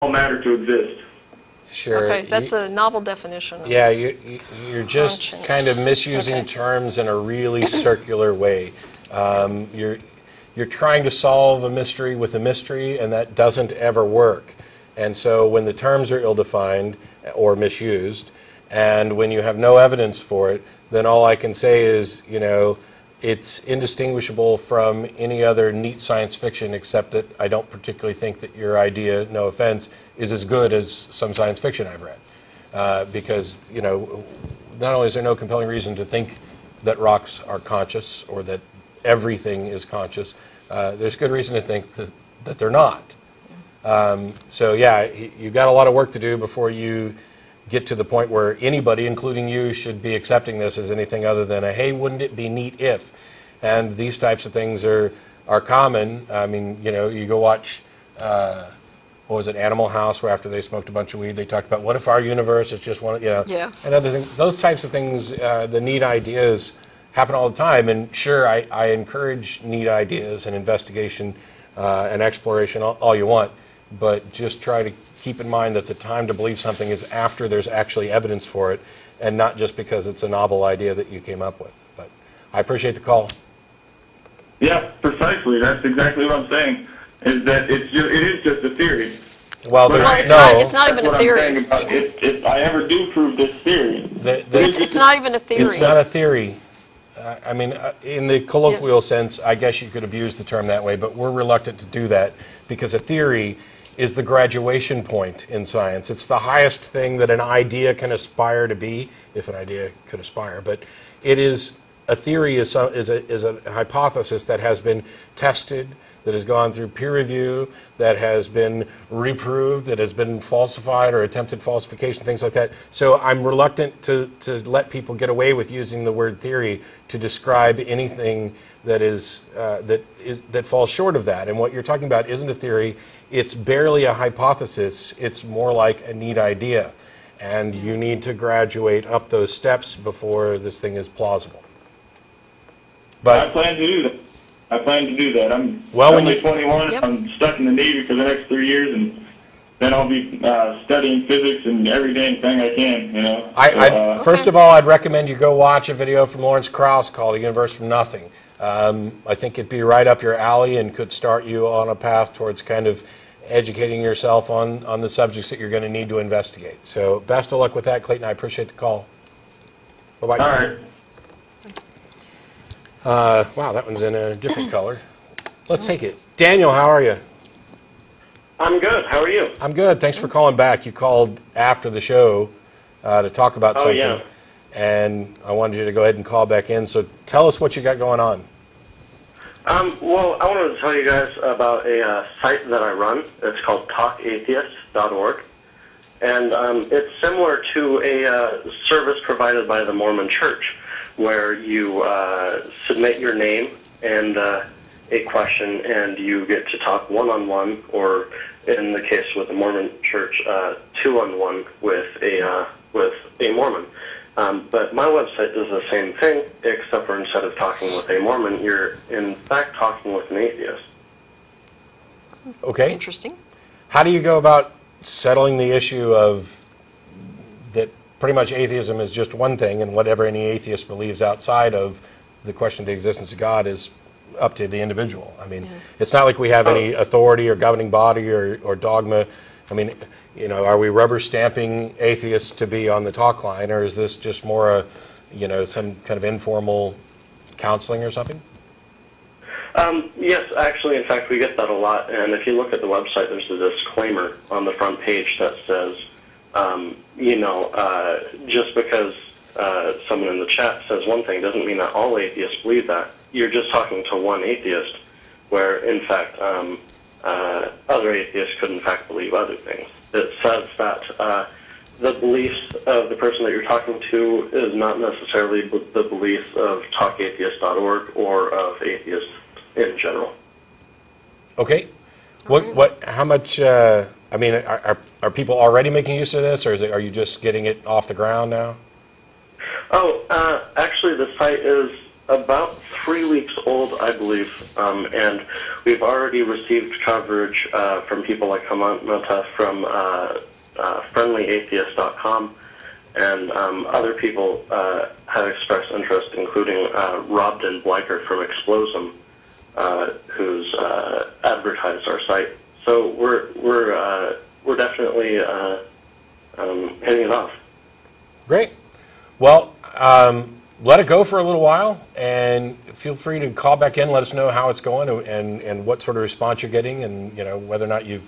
matter to exist. Sure. Okay, that's a novel definition. Yeah, you're just kind of misusing terms in a really circular way. You're trying to solve a mystery with a mystery, and that doesn't ever work. And so when the terms are ill-defined or misused, and when you have no evidence for it, then all I can say is, you know, it's indistinguishable from any other neat science fiction, except that I don't particularly think that your idea, no offense, is as good as some science fiction I've read. Because, you know, not only is there no compelling reason to think that rocks are conscious or that everything is conscious, there's good reason to think that they're not. So yeah, you've got a lot of work to do before you get to the point where anybody, including you, should be accepting this as anything other than a, hey, wouldn't it be neat if? And these types of things are common. I mean, you know, you go watch, what was it, Animal House, where after they smoked a bunch of weed, they talked about, what if our universe is just one, you know, and other things. Those types of things, the neat ideas happen all the time. And sure, I encourage neat ideas and investigation and exploration all you want, but just try to keep in mind that the time to believe something is after there's actually evidence for it, and not just because it's a novel idea that you came up with. But I appreciate the call. Yeah, precisely. That's exactly what I'm saying. Is that it is just a theory. Well, it's not even a theory. If I ever do prove this theory, it's not even a theory. It's not a theory. I mean, in the colloquial sense, I guess you could abuse the term that way, but we're reluctant to do that because a theory is the graduation point in science. It's the highest thing that an idea can aspire to be, if an idea could aspire. But it is, a theory is a hypothesis that has been tested, that has gone through peer review, that has been reproved, that has been falsified or attempted falsification, things like that. So I'm reluctant to let people get away with using the word theory to describe anything that that falls short of that. And what you're talking about isn't a theory. It's barely a hypothesis. It's more like a neat idea. And you need to graduate up those steps before this thing is plausible. But I plan to do that. I'm well, only 21. Yep. I'm stuck in the Navy for the next 3 years, and then I'll be studying physics and every damn thing I can, you know. First of all, I'd recommend you go watch a video from Lawrence Krauss called A Universe from Nothing. I think it'd be right up your alley and could start you on a path towards kind of educating yourself on the subjects that you're going to need to investigate. So best of luck with that, Clayton. I appreciate the call. Bye-bye. All right. Wow, that one's in a different color. Let's take it. Daniel, how are you? I'm good. How are you? I'm good. Thanks for calling back. You called after the show to talk about something. Yeah. And I wanted you to go ahead and call back in. So tell us what you got going on. Well, I wanted to tell you guys about a site that I run. It's called talkatheist.org. And it's similar to a service provided by the Mormon Church, where you submit your name and a question, and you get to talk one-on-one, or in the case with the Mormon Church, two-on-one with a Mormon. But my website does the same thing, except for instead of talking with a Mormon, you're in fact talking with an atheist. Okay. Interesting. How do you go about settling the issue of that pretty much atheism is just one thing, and whatever any atheist believes outside of the question of the existence of God is up to the individual? I mean, it's not like we have any authority or governing body or dogma. I mean, you know, are we rubber stamping atheists to be on the talk line, or is this just more a, you know, some kind of informal counseling or something? Yes, actually, in fact, we get that a lot. And if you look at the website, there's a disclaimer on the front page that says, you know, just because someone in the chat says one thing doesn't mean that all atheists believe that. You're just talking to one atheist, where, in fact, other atheists could, in fact, believe other things. It says that the beliefs of the person that you're talking to is not necessarily the beliefs of talkatheist.org or of atheists in general. Okay. How much, I mean, are people already making use of this, or are you just getting it off the ground now? Oh, actually, the site is about 3 weeks old, I believe, and we've already received coverage from people like Hamanta from friendlyatheist.com, and other people have expressed interest, including Robden Bleicher from Explosum, who's advertised our site. So we're definitely hitting it off. Great. Well, let it go for a little while, and feel free to call back in. Let us know how it's going and what sort of response you're getting, and whether or not you've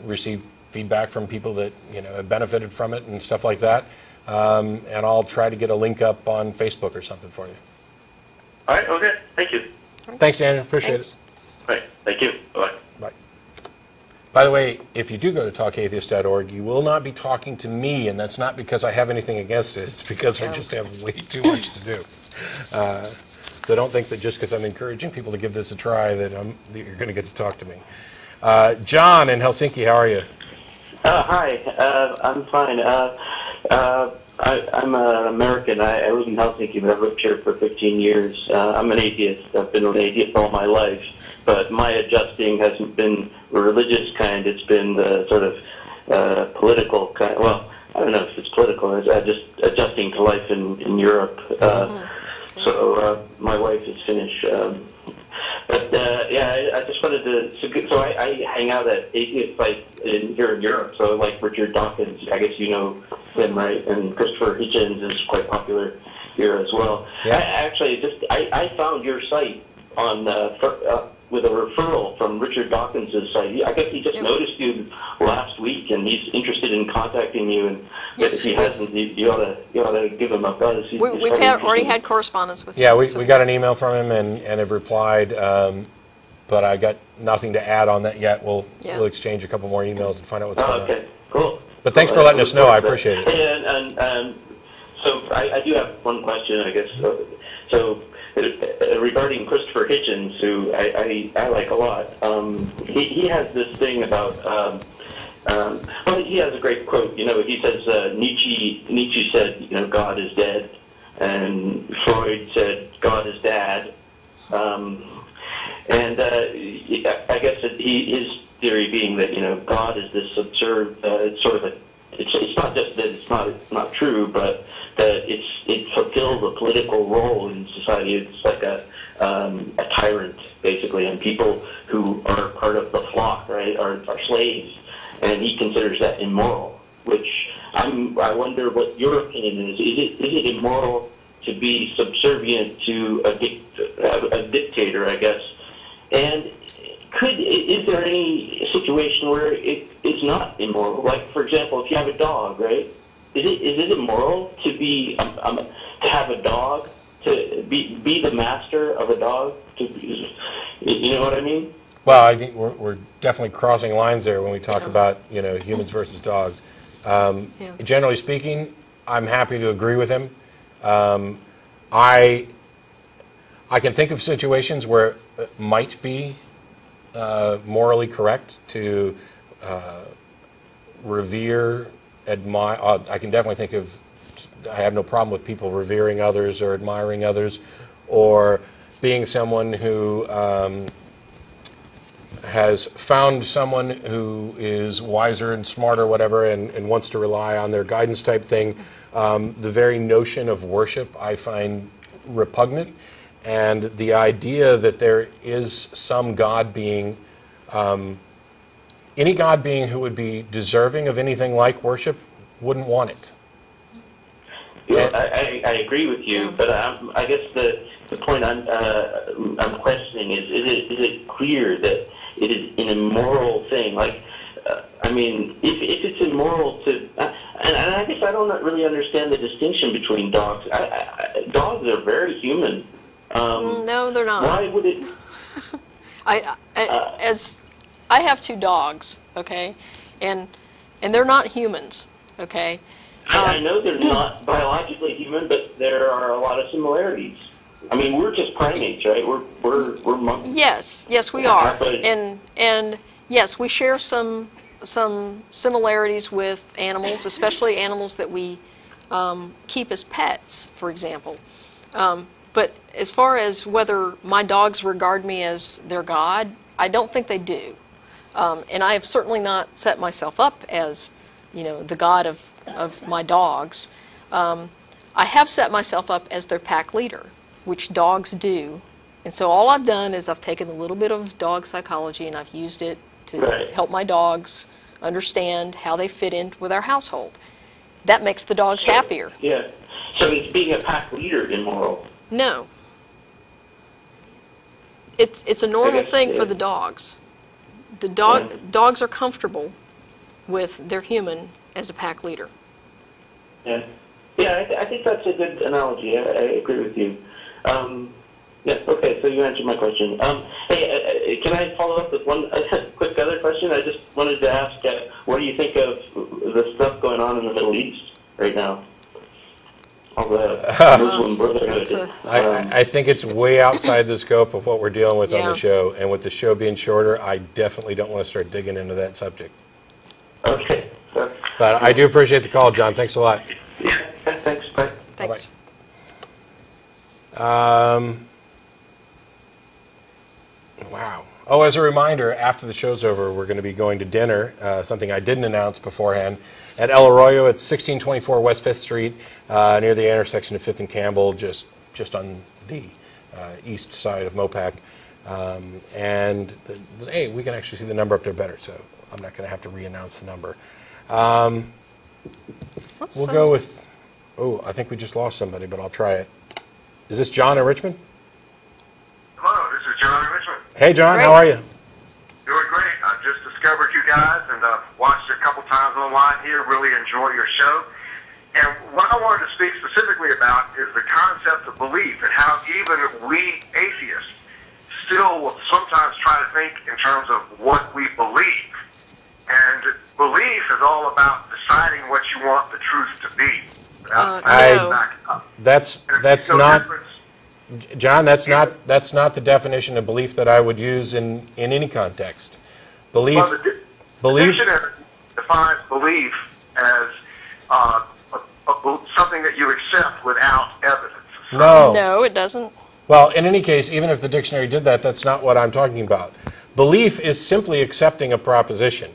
received feedback from people that have benefited from it and stuff like that. And I'll try to get a link up on Facebook or something for you. All right. Okay. Thank you. Thanks, Daniel. Appreciate it. All right. Thank you. Bye. Bye. By the way, if you do go to talkatheist.org, you will not be talking to me, and that's not because I have anything against it. It's because I just have way too much to do. So don't think that just because I'm encouraging people to give this a try that you're going to get to talk to me. John in Helsinki, how are you? Hi, I'm fine. I'm an American. I live in Helsinki, but I've lived here for 15 years. I'm an atheist. I've been an atheist all my life. But my adjusting hasn't been the religious kind. It's been the sort of political kind. Well, I don't know if it's political. It's just adjusting to life in Europe. So my wife is Finnish. Yeah, I just wanted to. So I hang out at atheist sites here in Europe. So like Richard Dawkins, I guess you know him, right? And Christopher Hitchens is quite popular here as well. Yeah. I found your site on with a referral from Richard Dawkins' site. I guess he just noticed you last week, and he's interested in contacting you. And if he hasn't, you ought to give him a buzz. We've already had correspondence with him. Yeah, we got an email from him and have replied, but I got nothing to add on that yet. We'll exchange a couple more emails and find out what's going on. Okay, cool. But thanks for letting us know. I appreciate it. And so I do have one question, I guess. So regarding Christopher Hitchens, who I like a lot, he has this thing about, well, he has a great quote. He says, Nietzsche said, God is dead, and Freud said, God is dad. And I guess his theory being that, God is this absurd, sort of it's not just that it's not true, but that it fulfills a political role in society. It's like a tyrant, basically, and people who are part of the flock, right, are slaves, and he considers that immoral. Which I wonder what your opinion is. Is it immoral to be subservient to a dictator, I guess? And is there any situation where it is not immoral? Like, for example, if you have a dog, right? Is it immoral to be to have a dog, to be the master of a dog? You know what I mean? Well, I think we're definitely crossing lines there when we talk about humans versus dogs. Generally speaking, I'm happy to agree with him. I can think of situations where it might be morally correct to revere, admire. I can definitely think of. I have no problem with people revering others or admiring others, or being someone who has found someone who is wiser and smarter, whatever, and wants to rely on their guidance type thing. The very notion of worship I find repugnant, and the idea that there is some God being, any God being who would be deserving of anything like worship wouldn't want it. Yeah, I agree with you, but I guess the point I'm questioning is it clear that it is an immoral thing? Like, I mean, if it's immoral to, and I guess I don't really understand the distinction between dogs. Dogs are very human. No, they're not. Why would it? I have 2 dogs, okay, and they're not humans, okay. I know they're not biologically human, but there are a lot of similarities. I mean, we're just primates, right? We're monkeys. Yes, we are, and yes, we share some similarities with animals, especially animals that we keep as pets, for example. But as far as whether my dogs regard me as their God, I don't think they do. And I have certainly not set myself up as, the God of my dogs. I have set myself up as their pack leader, which dogs do. And so all I've done is I've taken a little bit of dog psychology and I've used it to help my dogs understand how they fit in with our household. That makes the dogs happier. Yeah. So is being a pack leader immoral? No. It's a normal thing for the dogs. Dogs are comfortable with their human as a pack leader. Yeah. Yeah, I think that's a good analogy. I agree with you. Yeah, okay, so you answered my question. Hey, can I follow up with one quick other question? I just wanted to ask, what do you think of the stuff going on in the Middle East right now? All the Muslim Brotherhood. I think it's way outside the scope of what we're dealing with on the show, and with the show being shorter, I definitely don't want to start digging into that subject. Okay. But I do appreciate the call, John. Thanks a lot. Yeah, thanks. Bye. Thanks. Wow. Oh, as a reminder, after the show's over, we're going to be going to dinner, something I didn't announce beforehand, at El Arroyo at 1624 West 5th Street, near the intersection of 5th and Campbell, just on the east side of Mopac. Hey, we can actually see the number up there better, so I'm not going to have to re-announce the number. We'll go with, I think we just lost somebody, but I'll try it. Is this John in Richmond? Hello, this is John in Richmond. Hey, John, how are you? Doing great. I just discovered you guys and watched it a couple times online here. Really enjoy your show. And what I wanted to speak specifically about is the concept of belief and how even we atheists still will sometimes try to think in terms of what we believe. And belief is all about deciding what you want the truth to be. That's not, John. That's not the definition of belief that I would use in any context. Belief. The dictionary defines belief as something that you accept without evidence. No, it doesn't. Well, in any case, even if the dictionary did that, that's not what I'm talking about. Belief is simply accepting a proposition.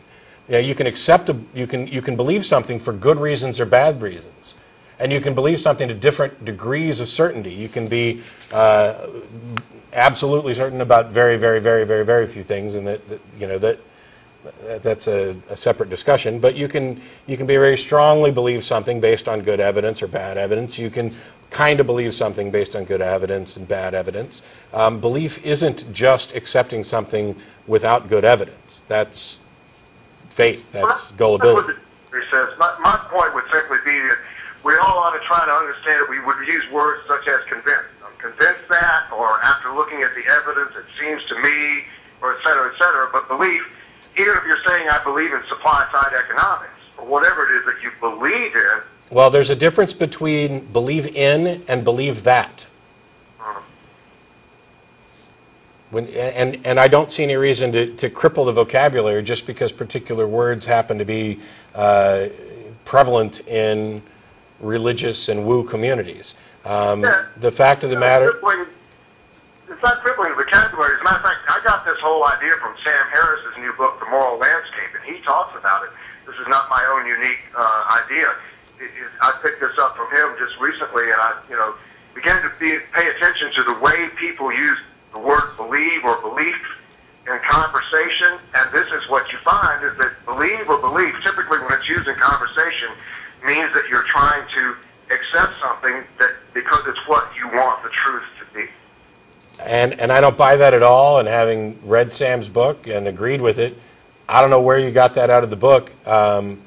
You can accept you can believe something for good reasons or bad reasons. And you can believe something to different degrees of certainty. You can be absolutely certain about very, very, very, very, very few things, and that's a separate discussion. But you can be very strongly believe something based on good evidence or bad evidence. You can kind of believe something based on good evidence and bad evidence. Belief isn't just accepting something without good evidence. That's faith. That's gullibility. My point would simply be that we all ought to try to understand that we would use words such as convinced. I'm convinced that, or after looking at the evidence, it seems to me, or et cetera, et cetera. But belief, even if you're saying I believe in supply-side economics, or whatever it is that you believe in. Well, there's a difference between believe in and believe that. And I don't see any reason to cripple the vocabulary just because particular words happen to be prevalent in religious and woo communities. The fact of the matter... It's not crippling the vocabulary. As a matter of fact, I got this whole idea from Sam Harris's new book, The Moral Landscape, and he talks about it. This is not my own unique idea. I picked this up from him just recently, and I began to pay attention to the way people use the word believe or belief in conversation, and this is what you find, is that believe or belief, typically when it's used in conversation, means that you're trying to accept something that because it's what you want the truth to be. And I don't buy that at all, and having read Sam's book and agreed with it, I don't know where you got that out of the book, and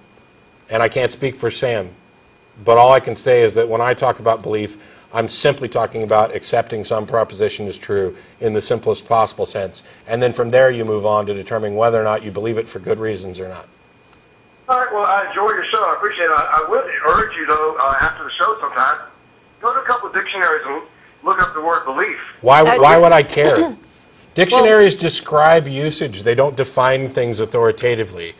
I can't speak for Sam, but all I can say is that when I talk about belief, I'm simply talking about accepting some proposition as true in the simplest possible sense. And then from there you move on to determining whether or not you believe it for good reasons or not. All right, well, I enjoy your show. I appreciate it. I would urge you, though, after the show sometime, go to a couple of dictionaries and look up the word belief. Why would I care? Dictionaries describe usage. They don't define things authoritatively.